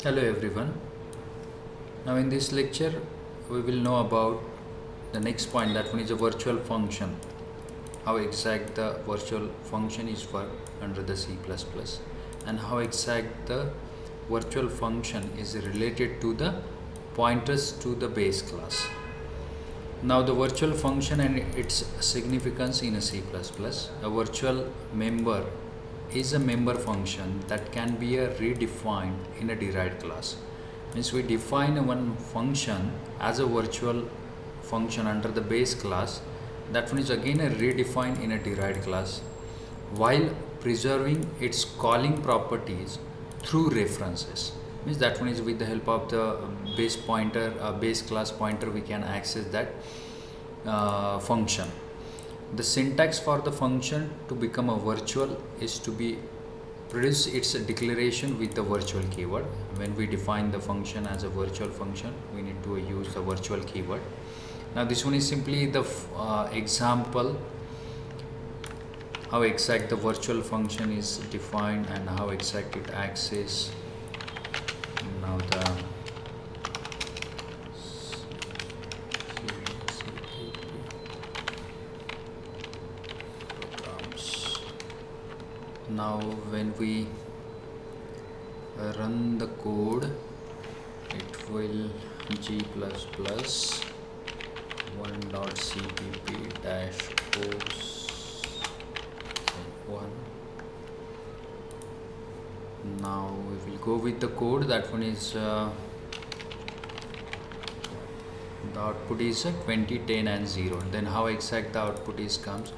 Hello everyone. Now in this lecture we will know about the next point, that one is a virtual function. How exact the virtual function is worked under the C++ and how exact the virtual function is related to the pointers to the base class. Now the virtual function and its significance in a C++. A virtual member is a member function that can be redefined in a derived class. Means we define one function as a virtual function under the base class. That one is again redefined in a derived class while preserving its calling properties through references. Means that one is with the help of the base pointer, base class pointer, we can access that function. The syntax for the function to become a virtual is to be produce its declaration with the virtual keyword. When we define the function as a virtual function, we need to use the virtual keyword. Now this one is simply the example how exact the virtual function is defined and how exact it access. Now the now when we run the code, it will g++ 1.cpp -course 1. Now we will go with the code. That one is the output is 20, 10 and 0. Then how exact the output is comes.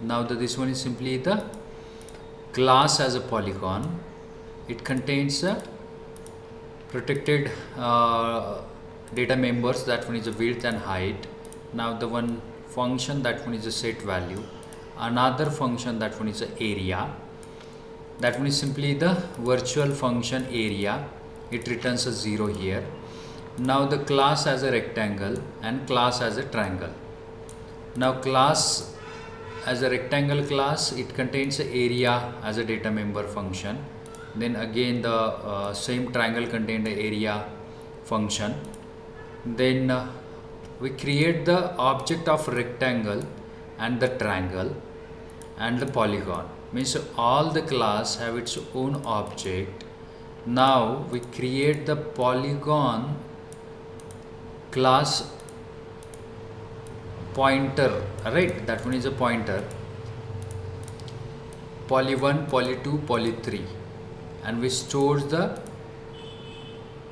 Now this one is simply the class as a polygon. It contains protected data members. That one is a width and height. Now the one function, that one is a set value. Another function, that one is a area. That one is simply the virtual function area. It returns a 0 here. Now the class as a rectangle and class as a triangle. Now class as a rectangle class, it contains a area as a data member function. Then again the same triangle contained the area function. Then we create the object of rectangle and the triangle and the polygon. Means all the class have its own object. Now we create the polygon class pointer, right? That one is a pointer, poly1, poly2, poly3, and we stores the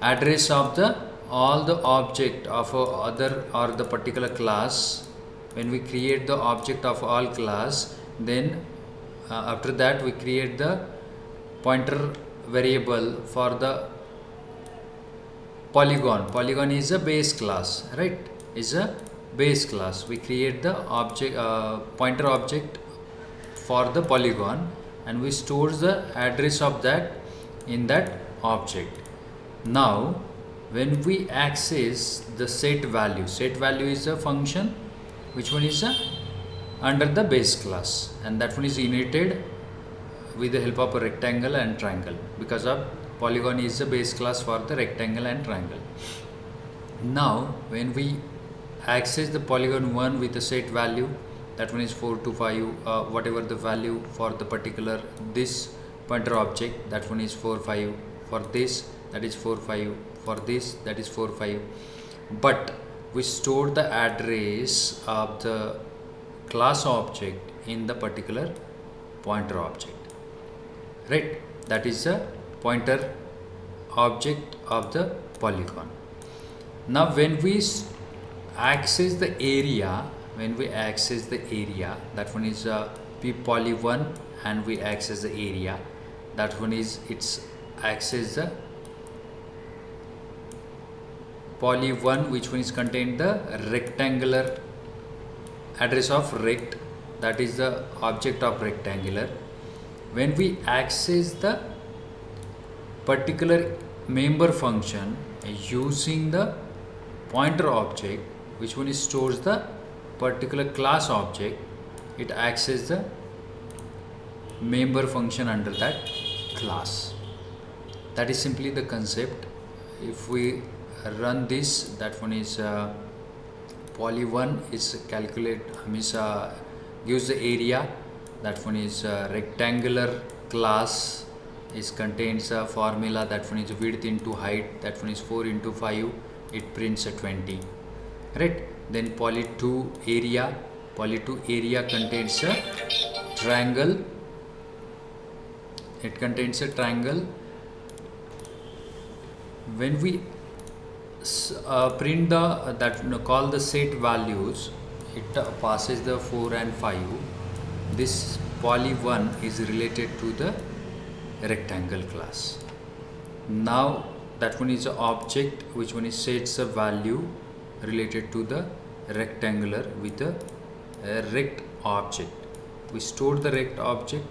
address of the all the object of other or the particular class. When we create the object of all class, then after that we create the pointer variable for the polygon is a base class, right? Is a base class. We create the object pointer object for the polygon and we store the address of that in that object. Now when we access the set value is a function which one is under the base class, and that one is inherited with the help of a rectangle and triangle, because of polygon is the base class for the rectangle and triangle. Now when we access the polygon 1 with the set value, that one is 4 to 5, whatever the value for the particular this pointer object, that one is 4 5, for this that is 4 5, for this that is 4 5, but we store the address of the class object in the particular pointer object, right? That is the pointer object of the polygon. Now when we access the area, that one is p poly1 and we access the area, that one is it's access the poly1 which one is contained the rectangular address of rect, that is the object of rectangular. When we access the particular member function using the pointer object which one is stores the particular class object, it accesses the member function under that class. That is simply the concept. If we run this, that one is poly1 is calculate means gives the area. That one is rectangular class is contains a formula. That one is width into height. That one is 4 into 5. It prints a 20, right? Then poly2 area contains a triangle. It contains a triangle. When we print the call the set values, it passes the 4 and 5. This poly1 is related to the rectangle class. Now that one is an object, which one is sets a value related to the rectangular with a rect object. We store the rect object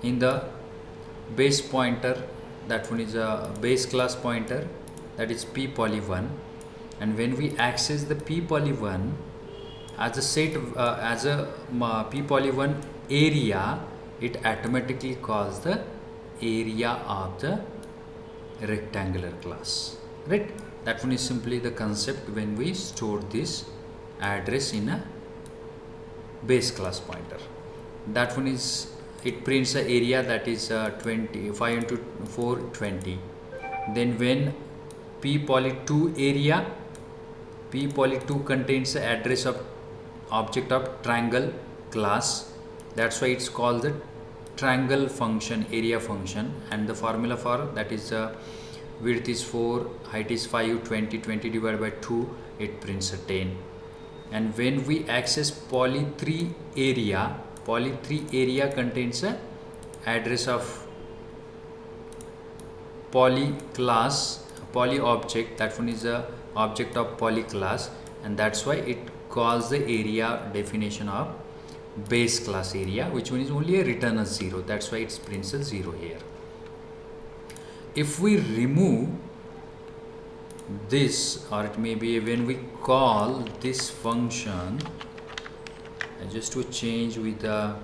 in the base pointer. That one is a base class pointer, that is p poly1. And when we access the p poly1 as a set as a p poly1 area, it automatically calls the area of the rectangular class, right? That one is simply the concept when we store this address in a base class pointer. That one is, it prints the area, that is 25 into 4 20. Then when p poly2 area, p poly2 contains the address of object of triangle class. That's why it's called the triangle function, area function. And the formula for that is width is 4, height is 5, 20 divided by 2, it prints a 10. And when we access poly3 area contains a address of poly class, poly object. That one is a object of poly class, and that's why it calls the area definition of base class area, which one is only a return as 0. That's why it prints a 0 here. If we remove this, or it may be when we call this function, just to change with a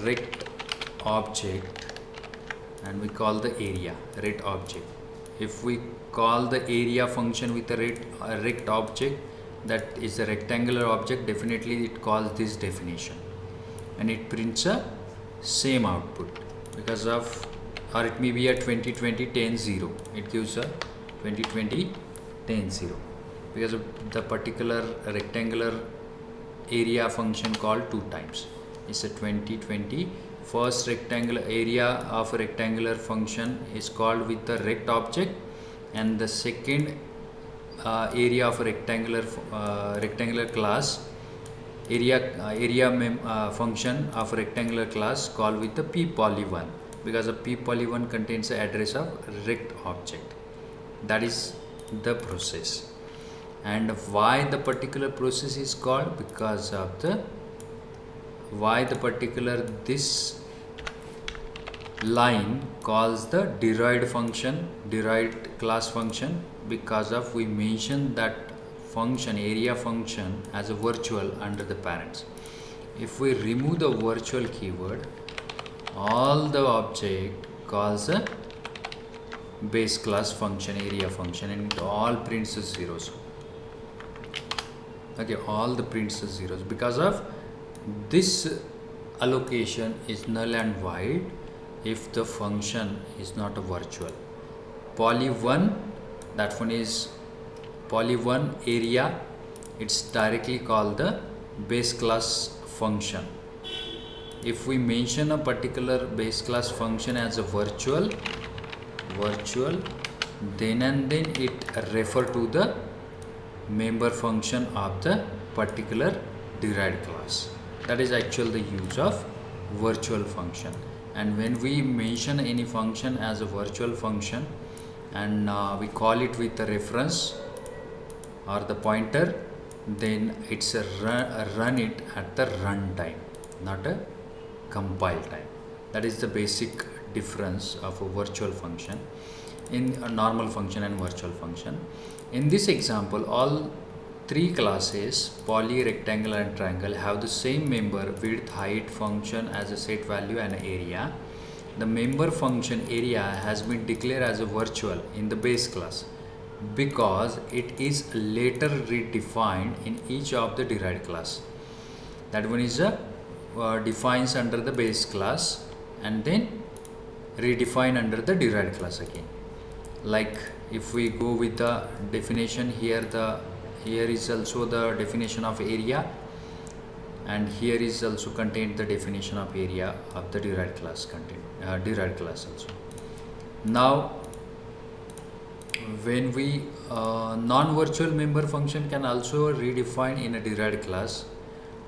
rect object, and we call the area rect object. If we call the area function with a rect object, that is a rectangular object, definitely it calls this definition, and it prints a same output because of, or it may be a 2020 10 0. It gives a 2020 10 0 because of the particular rectangular area function called 2 times. It's a 2020. First rectangular area of a rectangular function is called with the rect object, and the second area of a rectangular class function of a rectangular class called with the p poly1, because a p poly1 contains the address of rect object. That is the process. And why the particular process is called? Because of the this line calls the derived class function, because of we mentioned that function, area function, as a virtual under the parents. If we remove the virtual keyword, all the object calls a base class function, area function, and it all prints as zeros. Okay, all the prints as zeros because of this allocation is null and void if the function is not a virtual. Poly1, that one is poly1 area, it's directly called the base class function. If we mention a particular base class function as a virtual, then and then it refer to the member function of the particular derived class. That is actually the use of virtual function. And when we mention any function as a virtual function, and we call it with the reference or the pointer, then it's a run it at the run time, not a compile time. That is the basic difference of a virtual function in a normal function and virtual function. In this example, all three classes, poly, rectangle and triangle, have the same member, width, height function as a set value and area. The member function area has been declared as a virtual in the base class because it is later redefined in each of the derived class. That one is defines under the base class and then redefine under the derived class again. Like if we go with the definition here, here is also the definition of area, and here is also contained the definition of area of the derived class derived class also. Now when we non-virtual member function can also redefine in a derived class,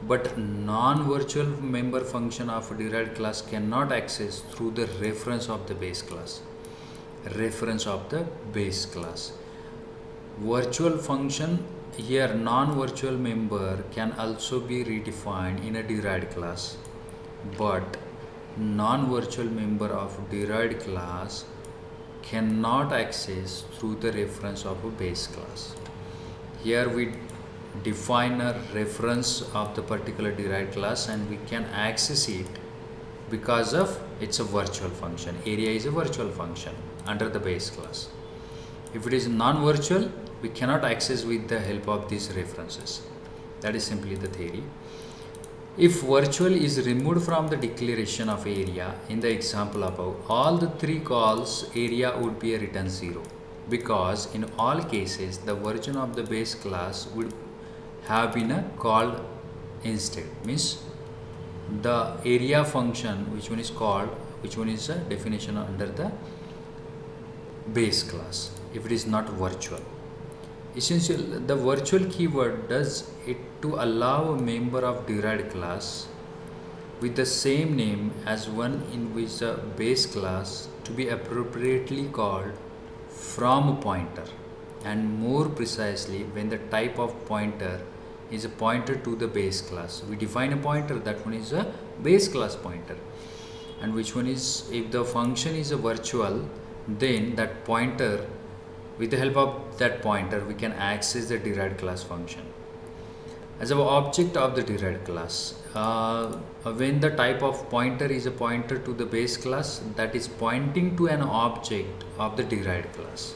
but non-virtual member function of a derived class cannot access through the reference of the base class. Virtual function here, non-virtual member can also be redefined in a derived class, but non-virtual member of derived class cannot access through the reference of a base class. Here we define a reference of the particular derived class and we can access it because of it's a virtual function. Area is a virtual function under the base class. If it is non-virtual, we cannot access with the help of these references. That is simply the theory. If virtual is removed from the declaration of area in the example above, all the three calls area would be a return 0, because in all cases the version of the base class would have been called instead. Means the area function which one is called, which one is a definition under the base class if it is not virtual. Essentially, the virtual keyword does it to allow a member of derived class with the same name as one in which the base class to be appropriately called from a pointer, and more precisely when the type of pointer is a pointer to the base class. We define a pointer, that one is a base class pointer, and which one is, if the function is a virtual, then that pointer, with the help of that pointer we can access the derived class function as an object of the derived class. When the type of pointer is a pointer to the base class, that is pointing to an object of the derived class.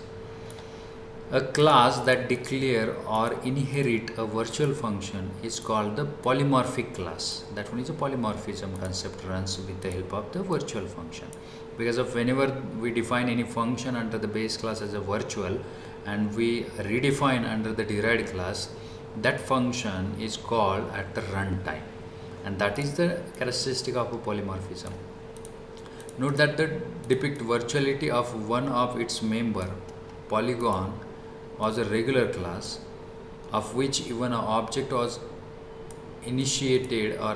A class that declare or inherit a virtual function is called the polymorphic class. That one is a polymorphism concept runs with the help of the virtual function. Because of whenever we define any function under the base class as a virtual and we redefine under the derived class, that function is called at the runtime, and that is the characteristic of a polymorphism. Note that the depict virtuality of one of its member, polygon, was a regular class of which even an object was initiated or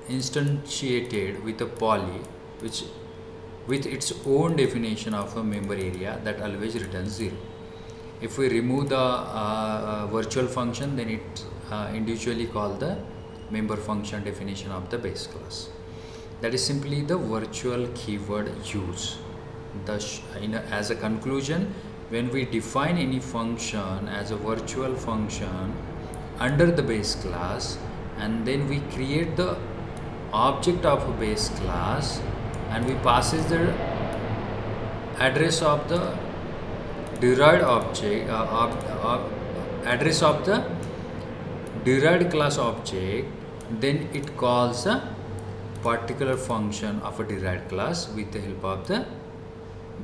instantiated with a poly, which with its own definition of a member area that always returns 0. If we remove the virtual function, then it individually called the member function definition of the base class. That is simply the virtual keyword use. As a conclusion, when we define any function as a virtual function under the base class, and then we create the object of a base class, and we passes the address of the derived object, address of the derived class object, then it calls a particular function of a derived class with the help of the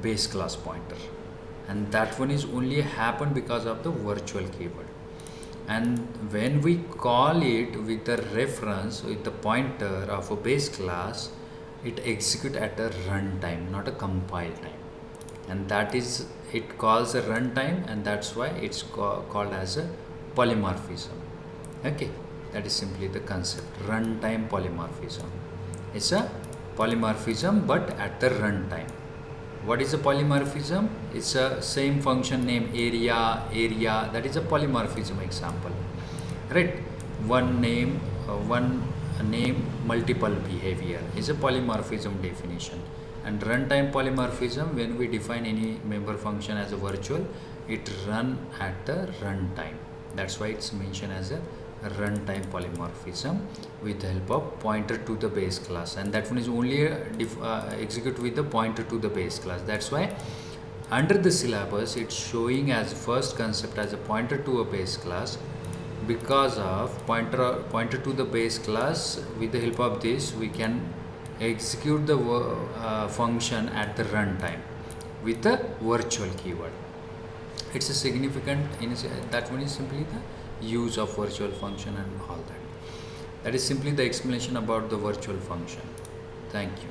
base class pointer, and that one is only happened because of the virtual keyword. And when we call it with the reference with the pointer of a base class, it executes at a runtime, not a compile time, and that is, it calls a runtime, and that's why it's called as a polymorphism. Okay, that is simply the concept, runtime polymorphism. It's a polymorphism but at the runtime. What is a polymorphism? It's a same function name area, that is a polymorphism example, right? One name, multiple behavior is a polymorphism definition. And runtime polymorphism, when we define any member function as a virtual, it run at the runtime. That's why it's mentioned as a runtime polymorphism with the help of pointer to the base class, and that one is only execute with the pointer to the base class. That's why under the syllabus it's showing as first concept as a pointer to a base class, because of pointer to the base class. With the help of this we can execute the function at the runtime with the virtual keyword. It's a significant that one is simply the use of virtual function and all that. That is simply the explanation about the virtual function. Thank you.